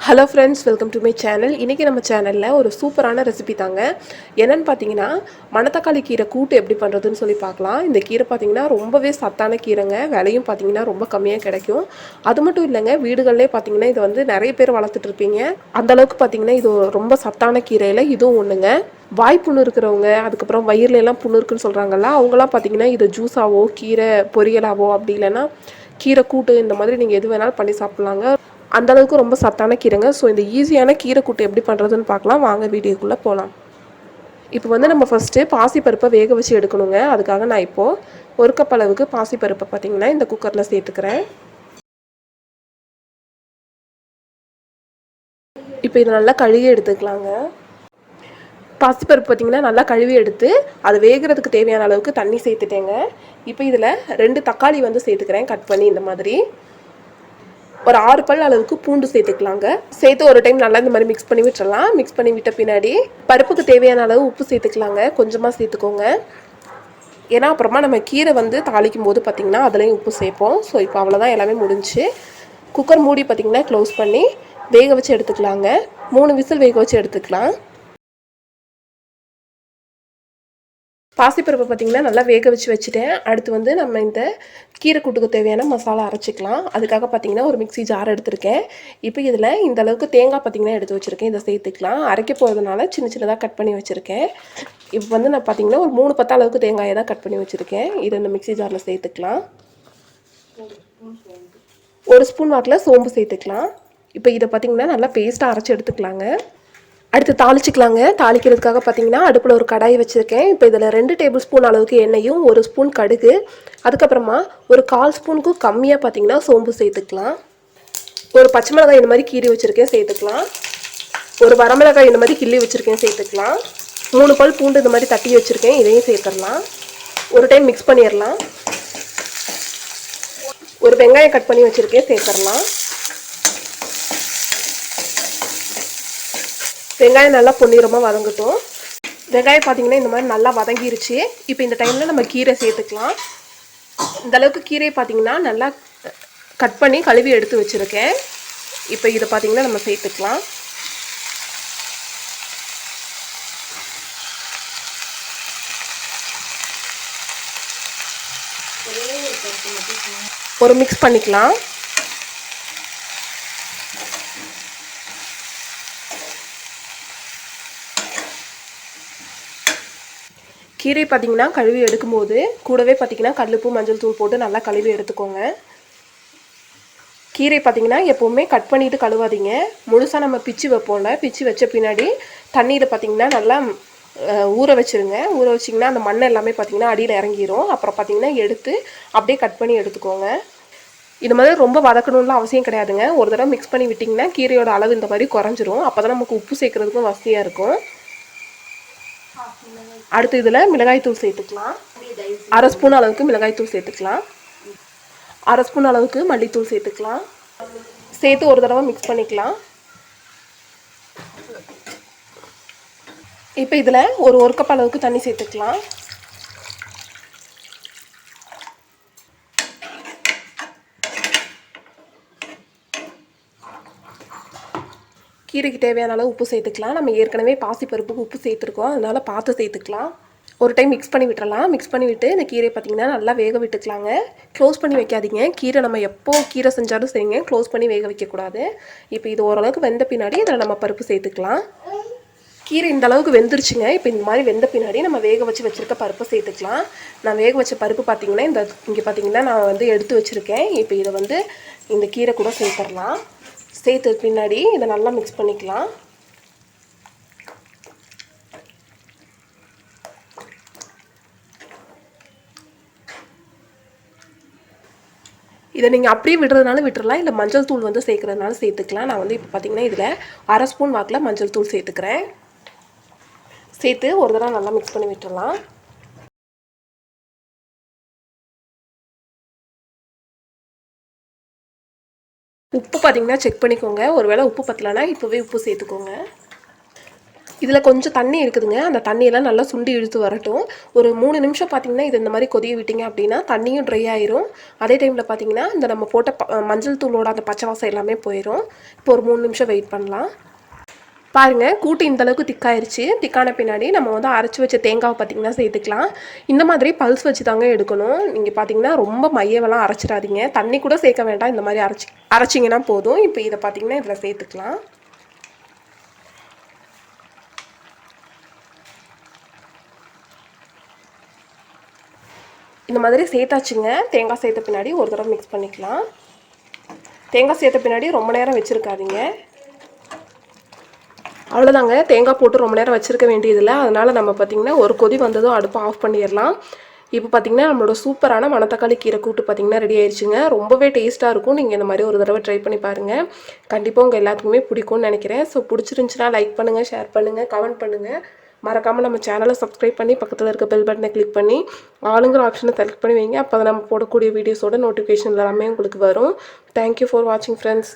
Hello friends, welcome to my channel. இன்றைக்கி நம்ம சேனலில் ஒரு சூப்பரான ரெசிபி தாங்க. என்னென்னு பார்த்தீங்கன்னா, மணத்தக்காளி கீரை கூட்டு எப்படி பண்ணுறதுன்னு சொல்லி பார்க்கலாம். இந்த கீரை பார்த்தீங்கன்னா ரொம்பவே சத்தான கீரைங்க. விலையும் பார்த்தீங்கன்னா ரொம்ப கம்மியாக கிடைக்கும். அது மட்டும் இல்லைங்க, வீடுகளிலே பார்த்தீங்கன்னா இது வந்து நிறைய பேர் வளர்த்துட்ருப்பீங்க. அந்தளவுக்கு பார்த்தீங்கன்னா இது ரொம்ப சத்தான கீரையில் இதுவும் ஒன்றுங்க. வாய்ப்புண்ணு இருக்கிறவங்க, அதுக்கப்புறம் வயிறுலாம் புண்ணு இருக்குன்னு சொல்கிறாங்கல்ல, அவங்களாம் பார்த்தீங்கன்னா இது ஜூஸாவோ கீரை பொரியலாவோ அப்படி இல்லைன்னா கீரை கூட்டு இந்த மாதிரி நீங்கள் எது வேணாலும் பண்ணி சாப்பிட்லாங்க. அந்தளவுக்கு ரொம்ப சத்தான கீரைங்க. ஸோ இந்த ஈஸியான கீரை கூட்டு எப்படி பண்ணுறதுன்னு பார்க்கலாம். வாங்க வீடியோக்குள்ளே போகலாம். இப்போ வந்து நம்ம ஃபஸ்ட்டு பாசிப்பருப்பை வேக வச்சு எடுக்கணுங்க. அதுக்காக நான் இப்போது ஒரு கப் அளவுக்கு பாசிப்பருப்பை பார்த்திங்கன்னா இந்த குக்கரில் சேர்த்துக்கிறேன். இப்போ இதை நல்லா கழுவி எடுத்துக்கலாங்க. பாசிப்பருப்பு பார்த்திங்கன்னா நல்லா கழுவி எடுத்து அது வேகிறதுக்கு தேவையான அளவுக்கு தண்ணி சேர்த்துட்டேங்க. இப்போ இதில் 2 தக்காளி வந்து சேர்த்துக்கிறேன், கட் பண்ணி இந்த மாதிரி. ஒரு 6 பல் அளவுக்கு பூண்டு சேர்த்துக்கலாங்க. சேர்த்து ஒரு டைம் நல்லா இந்த மாதிரி மிக்ஸ் பண்ணி விட்டுறலாம். மிக்ஸ் பண்ணி விட்ட பின்னாடி பருப்புக்கு தேவையான அளவு உப்பு சேர்த்துக்கலாங்க. கொஞ்சமாக சேர்த்துக்கோங்க. ஏன்னா அப்புறமா நம்ம கீரை வந்து தாளிக்கும் போது பார்த்திங்கன்னா அதுலேயும் உப்பு சேர்ப்போம். ஸோ இப்போ அவ்வளோதான், எல்லாமே முடிஞ்சு. குக்கர் மூடி பார்த்திங்கன்னா க்ளோஸ் பண்ணி வேக வச்சு எடுத்துக்கலாங்க. 3 விசில் வேக வச்சு எடுத்துக்கலாம். பாசிப்பருப்பை பார்த்திங்கன்னா நல்லா வேக வச்சு வச்சுட்டேன். அடுத்து வந்து நம்ம இந்த கீரை கூட்டுக்கு தேவையான மசாலா அரைச்சிக்கலாம். அதுக்காக பார்த்திங்கன்னா ஒரு மிக்ஸி ஜார் எடுத்திருக்கேன். இப்போ இதில் இந்த அளவுக்கு தேங்காய் பார்த்திங்கன்னா எடுத்து வச்சுருக்கேன். இதை சேர்த்துக்கலாம். அரைக்க போகிறதுனால சின்ன சின்னதாக கட் பண்ணி வச்சுருக்கேன். இப்போ வந்து நான் பார்த்திங்கன்னா ஒரு 3 பத்து அளவுக்கு தேங்காயை தான் கட் பண்ணி வச்சுருக்கேன். இதை இந்த மிக்ஸி ஜாரில் சேர்த்துக்கலாம். 1 ஸ்பூன் வாக்கில் சோம்பு சேர்த்துக்கலாம். இப்போ இதை பார்த்திங்கன்னா நல்லா பேஸ்ட்டாக அரைச்சி எடுத்துக்கலாங்க. அடுத்து தாளிச்சிக்கலாங்க. தாளிக்கிறதுக்காக பார்த்திங்கன்னா அடுப்பில் ஒரு கடாய் வச்சுருக்கேன். இப்போ இதில் 2 டேபிள் ஸ்பூன் அளவுக்கு எண்ணெயும் 1 ஸ்பூன் கடுகு, அதுக்கப்புறமா ஒரு 1/4 ஸ்பூனுக்கும் கம்மியாக பார்த்திங்கன்னா சோம்பு சேர்த்துக்கலாம். ஒரு பச்சை மிளகாய் இந்த மாதிரி கீறி வச்சுருக்கேன், சேர்த்துக்கலாம். ஒரு வரமிளகாய் இந்த மாதிரி கிள்ளி வச்சுருக்கேன், சேர்த்துக்கலாம். 3 பல் பூண்டு இந்த மாதிரி தட்டி வச்சுருக்கேன், இதையும் சேர்த்துடலாம். ஒரு டைம் மிக்ஸ் பண்ணிடலாம். ஒரு வெங்காயம் கட் பண்ணி வச்சுருக்கேன், சேர்த்துடலாம். வெங்காயம் நல்லா பொன்னிறமாக வதங்கட்டும். வெங்காயம் பார்த்திங்கன்னா இந்த மாதிரி நல்லா வதங்கிருச்சு. இப்போ இந்த டைமில் நம்ம கீரை சேர்த்துக்கலாம். இந்தளவுக்கு கீரை பார்த்திங்கன்னா நல்லா கட் பண்ணி கழுவி எடுத்து வச்சுருக்கேன். இப்போ இதை பார்த்திங்கன்னா நம்ம சேர்த்துக்கலாம். ஒரு மிக்ஸ் பண்ணிக்கலாம். கீரை பார்த்திங்கன்னா கழுவி எடுக்கும்போது கூடவே பார்த்திங்கன்னா கல்லுப்பு மஞ்சள் தூள் போட்டு நல்லா கழுவி எடுத்துக்கோங்க. கீரை பார்த்திங்கன்னா எப்போவுமே கட் பண்ணிவிட்டு கழுவாதீங்க. முழுசாக நம்ம பிச்சு வைப்போம்ல, பிச்சு வச்ச பின்னாடி தண்ணியில் பார்த்திங்கன்னா நல்லா ஊற வச்சுருங்க. ஊற வச்சிங்கன்னா அந்த மண் எல்லாமே பார்த்திங்கன்னா அடியில் இறங்கிடும். அப்புறம் பார்த்திங்கன்னா எடுத்து அப்படியே கட் பண்ணி எடுத்துக்கோங்க. இது மாதிரி ரொம்ப வதக்கணும்லாம் அவசியம் கிடையாதுங்க. ஒரு தடவை மிக்ஸ் பண்ணி விட்டிங்கன்னா கீரையோட அளவு இந்த மாதிரி குறைஞ்சிரும். அப்போ தான் நமக்கு உப்பு சேர்க்குறதுக்கும் வசதியாக இருக்கும். அடுத்து இதில் மிளகாய்த்தூள் சேர்த்துக்கலாம். 1/2 ஸ்பூன் அளவுக்கு மிளகாய்த்தூள் சேர்த்துக்கலாம். 1/2 ஸ்பூன் அளவுக்கு மல்லித்தூள் சேர்த்துக்கலாம். சேர்த்து ஒரு தடவை மிக்ஸ் பண்ணிக்கலாம். இப்போ இதில் ஒரு கப் அளவுக்கு தண்ணி சேர்த்துக்கலாம். கீரைக்கு தேவையான அளவு உப்பு சேர்த்துக்கலாம். நம்ம ஏற்கனவே பாசிப்பருப்புக்கு உப்பு சேர்த்துருக்கோம், அதனால் பார்த்து சேர்த்துக்கலாம். ஒரு டைம் மிக்ஸ் பண்ணி விட்டுறலாம். மிக்ஸ் பண்ணி விட்டு இந்த கீரை பார்த்திங்கன்னா நல்லா வேக விட்டுக்கலாங்க. க்ளோஸ் பண்ணி வைக்காதீங்க. கீரை நம்ம எப்போ கீரை செஞ்சாலும் சரிங்க, க்ளோஸ் பண்ணி வேக வைக்கக்கூடாது. இப்போ இது ஓரளவுக்கு வெந்த பின்னாடி இதில் நம்ம பருப்பு சேர்த்துக்கலாம். கீரை இந்த அளவுக்கு வெந்துருச்சுங்க. இப்போ இந்த மாதிரி வெந்த பின்னாடி நம்ம வேக வச்சுருக்க பருப்பை சேர்த்துக்கலாம். நான் வேக வச்ச பருப்பு பார்த்திங்கன்னா இங்கே பார்த்திங்கன்னா நான் வந்து எடுத்து வச்சுருக்கேன். இப்போ இதை வந்து இந்த கீரை கூட சேர்த்துடலாம். சேர்த்து பின்னாடி இதை நல்லா மிக்ஸ் பண்ணிக்கலாம். இதை நீங்கள் அப்படியே விடுறதுனால விட்டுறலாம், இல்லை மஞ்சள் தூள் வந்து சேர்க்குறதுனால சேர்த்துக்கலாம். நான் வந்து இப்போ பார்த்திங்கன்னா இதில் 1/2 ஸ்பூன் வாக்கில் மஞ்சள் தூள் சேர்த்துக்கிறேன். சேர்த்து ஒரு தடவை நல்லா மிக்ஸ் பண்ணி விட்டுறலாம். உப்பு பார்த்திங்கன்னா செக் பண்ணிக்கோங்க. ஒருவேளை உப்பு பத்தலைன்னா இப்போவே உப்பு சேர்த்துக்கோங்க. இதில் கொஞ்சம் தண்ணி இருக்குதுங்க. அந்த தண்ணியெல்லாம் நல்லா சுண்டி இழுத்து வரட்டும். ஒரு 3 நிமிஷம் பார்த்தீங்கன்னா இது இந்த மாதிரி கொதிய விட்டிங்க அப்படின்னா தண்ணியும் ட்ரை ஆயிரும். அதே டைமில் பார்த்தீங்கன்னா இந்த நம்ம போட்ட மஞ்சள் தூளோட அந்த பச்சை வாசம் எல்லாமே போயிடும். இப்போ ஒரு 3 நிமிஷம் வெயிட் பண்ணலாம். பாருங்கள், கூட்டு இந்தளவுக்கு திக்காயிருச்சு. திக்கான பின்னாடி நம்ம வந்து அரைச்சி வச்ச தேங்காவை பார்த்திங்கன்னா சேர்த்துக்கலாம். இந்த மாதிரி பல்ஸ் வச்சு தாங்க எடுக்கணும். நீங்கள் பார்த்தீங்கன்னா ரொம்ப மையவெல்லாம் அரைச்சிடாதீங்க. தண்ணி கூட சேர்க்க வேண்டாம். இந்த மாதிரி அரைச்சிங்கன்னா போதும். இப்போ இதை பார்த்திங்கன்னா இதில் சேர்த்துக்கலாம். இந்த மாதிரி சேர்த்தாச்சுங்க. தேங்காய் சேர்த்த பின்னாடி ஒரு தடவை மிக்ஸ் பண்ணிக்கலாம். தேங்காய் சேர்த்த பின்னாடி ரொம்ப நேரம் வச்சுருக்காதீங்க. அவ்வளோதாங்க, தேங்காய் போட்டு ரொம்ப நேரம் வச்சுருக்க வேண்டியதில்லை. அதனால் நம்ம பார்த்திங்கன்னா ஒரு கொதி வந்ததும் அடுப்பை ஆஃப் பண்ணிடலாம். இப்போ பார்த்திங்கன்னா நம்மளோட சூப்பரான மணத்தக்காளி கீரை கூட்டு பார்த்திங்கன்னா ரெடி ஆயிடுச்சுங்க. ரொம்பவே டேஸ்ட்டாக இருக்கும். நீங்கள் இந்த மாதிரி ஒரு தடவை ட்ரை பண்ணி பாருங்கள். கண்டிப்பாக உங்கள் எல்லாத்துக்குமே பிடிக்கும்னு நினைக்கிறேன். ஸோ பிடிச்சிருந்துச்சுன்னா லைக் பண்ணுங்கள், ஷேர் பண்ணுங்கள், கமெண்ட் பண்ணுங்கள். மறக்காமல் நம்ம சேனலை சப்ஸ்கிரைப் பண்ணி பக்கத்தில் இருக்க பெல் பட்டனை கிளிக் பண்ணி ஆளுங்கிற ஆப்ஷனை செலக்ட் பண்ணி வைங்க. அப்போ தான் நம்ம போடக்கூடிய வீடியோஸோட நோட்டிஃபிகேஷன் எல்லாமே உங்களுக்கு வரும். தேங்க்யூ ஃபார் வாட்சிங் ஃப்ரெண்ட்ஸ்.